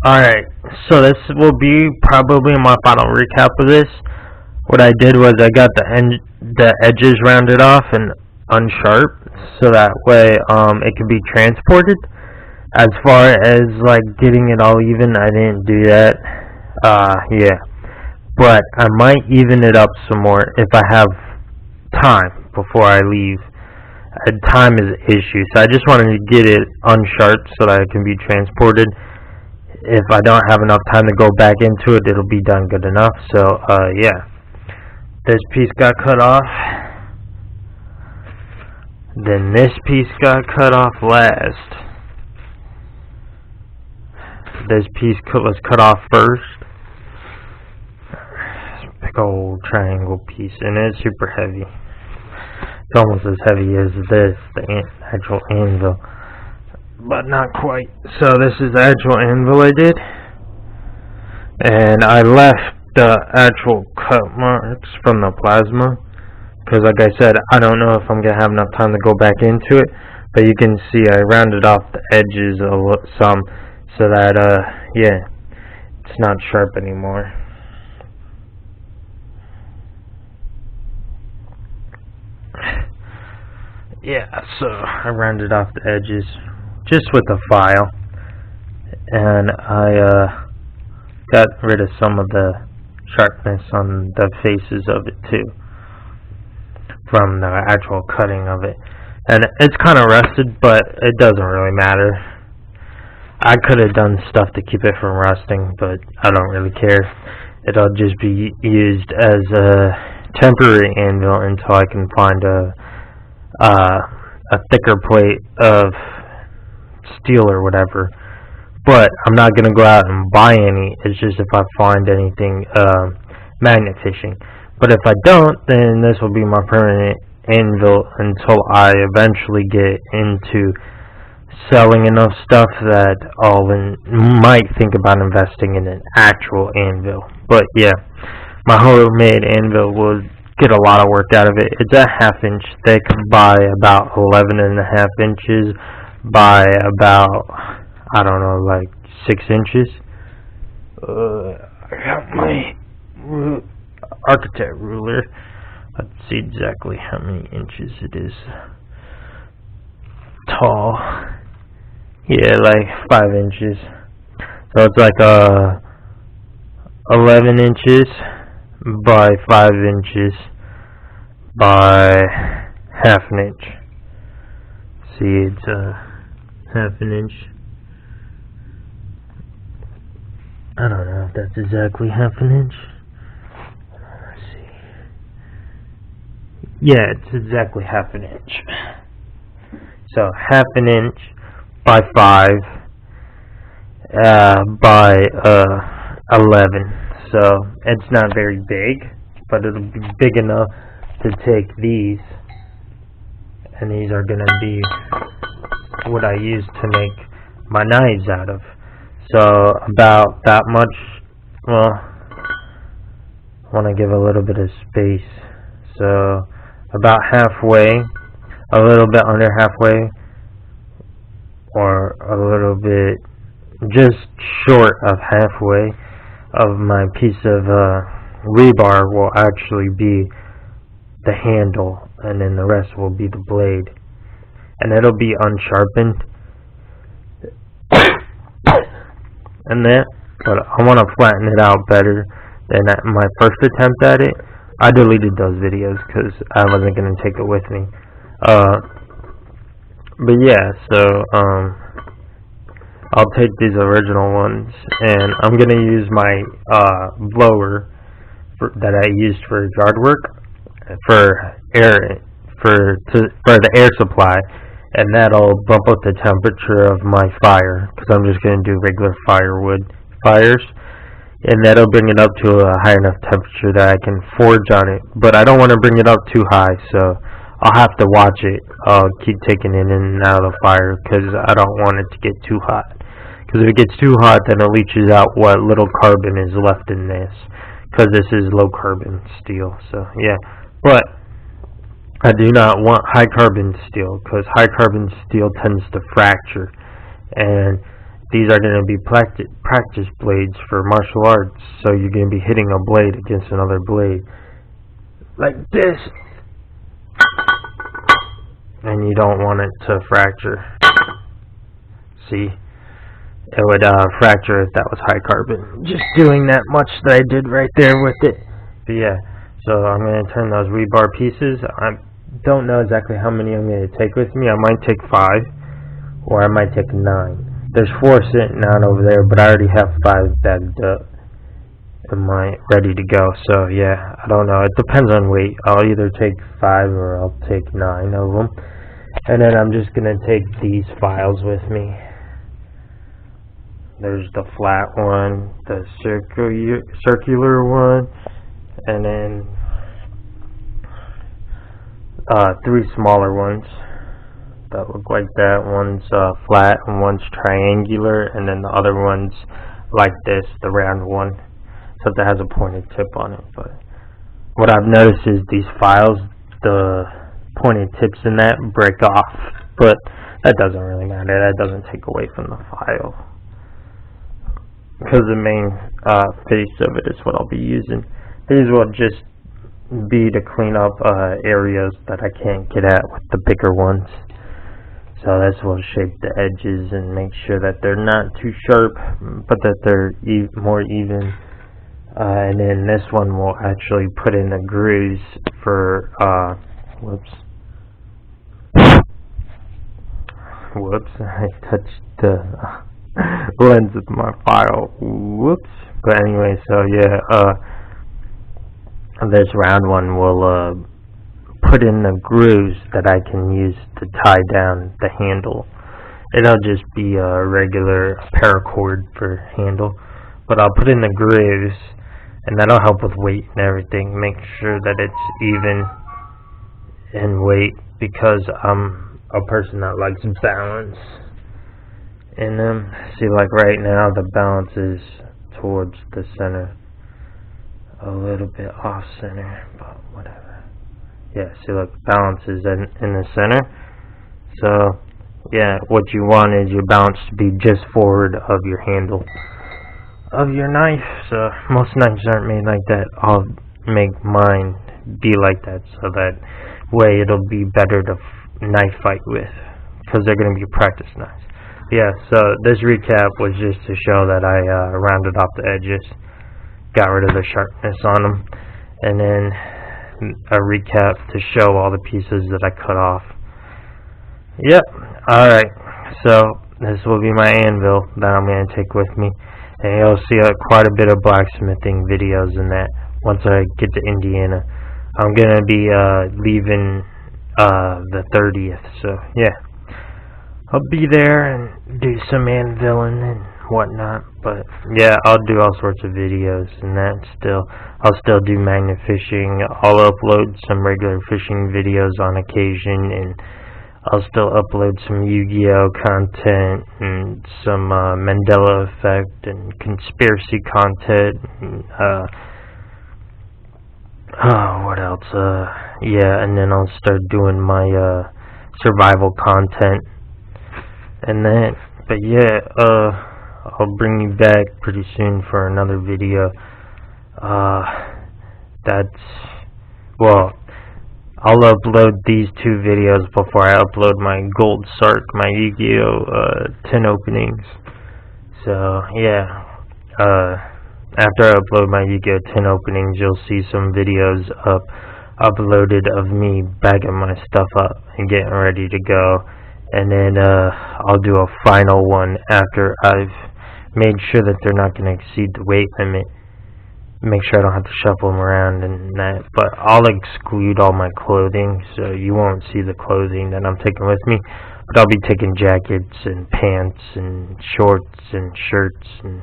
Alright, so this will be probably my final recap of this. What I did was I got the edges rounded off and unsharp, so that way it could be transported. As far as like getting it all even, I didn't do that. Yeah, but I might even it up some more if I have time before I leave. Time is an issue, so I just wanted to get it unsharp so that it can be transported. If I don't have enough time to go back into it, it'll be done good enough. So, yeah. This piece got cut off. Then this piece got cut off last. This piece was cut off first. This big old triangle piece, and it's super heavy. It's almost as heavy as this, the actual anvil. But not quite. So this is the actual anvil I did. And I left the actual cut marks from the plasma. Because like I said, I don't know if I'm going to have enough time to go back into it. But you can see I rounded off the edges some. So that, yeah, it's not sharp anymore. Yeah, so I rounded off the edges just with a file, and I got rid of some of the sharpness on the faces of it too from the actual cutting of it. And it's kind of rusted, but it doesn't really matter. I could have done stuff to keep it from rusting, but I don't really care. It'll just be used as a temporary anvil until I can find a thicker plate of steel or whatever. But I'm not going to go out and buy any. It's just if I find anything magnet fishing. But if I don't, then this will be my permanent anvil until I eventually get into selling enough stuff that I'll might think about investing in an actual anvil. But yeah, my homemade anvil will get a lot of work out of it. It's a 1/2 inch thick by about 11.5 inches by about, I don't know, like 6 inches. I got my architect ruler. Let's see exactly how many inches it is tall. Yeah, like 5 inches. So it's like 11 inches by 5 inches by 1/2 inch. See, it's 1/2 inch. I don't know if that's exactly 1/2 inch. Let's see. Yeah, it's exactly 1/2 inch. So 1/2 inch by 5 by 11. So it's not very big, but it'll be big enough to take these, and these are going to be what I use to make my knives out of. So about that much. Well, I want to give a little bit of space. So about halfway, a little bit under halfway, or a little bit just short of halfway of my piece of rebar will actually be the handle, and then the rest will be the blade, and it'll be unsharpened and that, but I want to flatten it out better than at my first attempt at it. I deleted those videos because I wasn't going to take it with me. But yeah, so I'll take these original ones, and I'm gonna use my blower that I used for yard work for the air supply, and that'll bump up the temperature of my fire because I'm just gonna do regular firewood fires, and that'll bring it up to a high enough temperature that I can forge on it. But I don't want to bring it up too high, so I'll have to watch it. I'll keep taking it in and out of the fire because I don't want it to get too hot. Because if it gets too hot, then it leaches out what little carbon is left in this. Because this is low carbon steel. So yeah, but I do not want high carbon steel because high carbon steel tends to fracture, and these are going to be practice blades for martial arts, so you're going to be hitting a blade against another blade like this, and you don't want it to fracture. See, it would fracture if that was high carbon. Just doing that much that I did right there with it. But yeah, so I'm going to turn those rebar pieces. I don't know exactly how many I'm going to take with me. I might take 5, or I might take 9. There's 4 sitting out over there, but I already have 5 bagged up and ready to go. So yeah, I don't know. It depends on weight. I'll either take 5 or I'll take 9 of them. And then I'm just going to take these files with me. There's the flat one, the circular one, and then 3 smaller ones that look like that. One's flat and one's triangular, and then the other one's like this, the round one, except it has a pointed tip on it. But what I've noticed is these files, the pointed tips in that break off, but that doesn't really matter. That doesn't take away from the file, because the main face of it is what I'll be using. These will just be to clean up areas that I can't get at with the bigger ones. So this will shape the edges and make sure that they're not too sharp, but that they're more even. And then this one will actually put in the grooves for whoops, I touched the lens with my file. Whoops. But anyway, so yeah, this round one will put in the grooves that I can use to tie down the handle. It'll just be a regular paracord for handle, but I'll put in the grooves, and that'll help with weight and everything. Make sure that it's even in weight, because I'm a person that likes balance in them. See, like right now the balance is towards the center, a little bit off center, but whatever. Yeah, see, look, balance is in the center. So yeah, what you want is your balance to be just forward of your handle of your knife. So most knives aren't made like that. I'll make mine be like that, so that way it'll be better to knife fight with, because they're going to be practice knives. Yeah, so this recap was just to show that I rounded off the edges, got rid of the sharpness on them, and then a recap to show all the pieces that I cut off. Yep, alright, so this will be my anvil that I'm going to take with me, and you'll see quite a bit of blacksmithing videos in that once I get to Indiana. I'm going to be leaving the 30th, so yeah, I'll be there and do some anviling and whatnot. But yeah, I'll do all sorts of videos and that. I'll still do magnet fishing. I'll upload some regular fishing videos on occasion, and I'll still upload some Yu-Gi-Oh content and some Mandela effect and conspiracy content and what else? Yeah, and then I'll start doing my survival content and that. But yeah, I'll bring you back pretty soon for another video. I'll upload these 2 videos before I upload my Gold Sark, my Yu-Gi-Oh! 10 openings. So yeah, after I upload my Yu-Gi-Oh! 10 openings, you'll see some videos uploaded of me bagging my stuff up and getting ready to go. And then I'll do a final one after I've made sure that they're not going to exceed the weight limit. Make sure I don't have to shuffle them around and that. But I'll exclude all my clothing, so you won't see the clothing that I'm taking with me. But I'll be taking jackets and pants and shorts and shirts and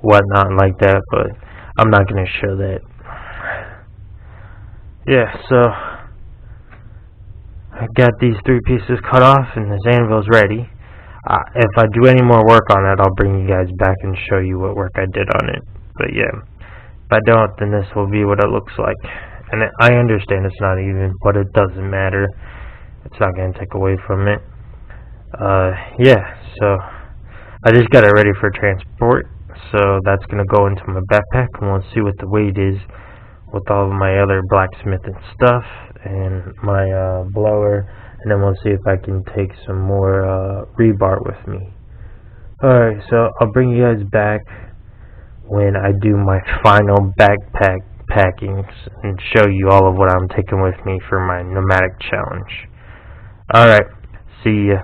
whatnot like that. But I'm not going to show that. Yeah, so I got these 3 pieces cut off, and this anvil's ready. If I do any more work on it, I'll bring you guys back and show you what work I did on it. But yeah, if I don't, then this will be what it looks like. And I understand it's not even, but it doesn't matter. It's not going to take away from it. Yeah, so I just got it ready for transport, so that's gonna go into my backpack, and we'll see what the weight is with all of my other blacksmithing stuff and my blower, and then we'll see if I can take some more rebar with me. Alright, so I'll bring you guys back when I do my final backpack packings and show you all of what I'm taking with me for my nomadic challenge. Alright, see ya.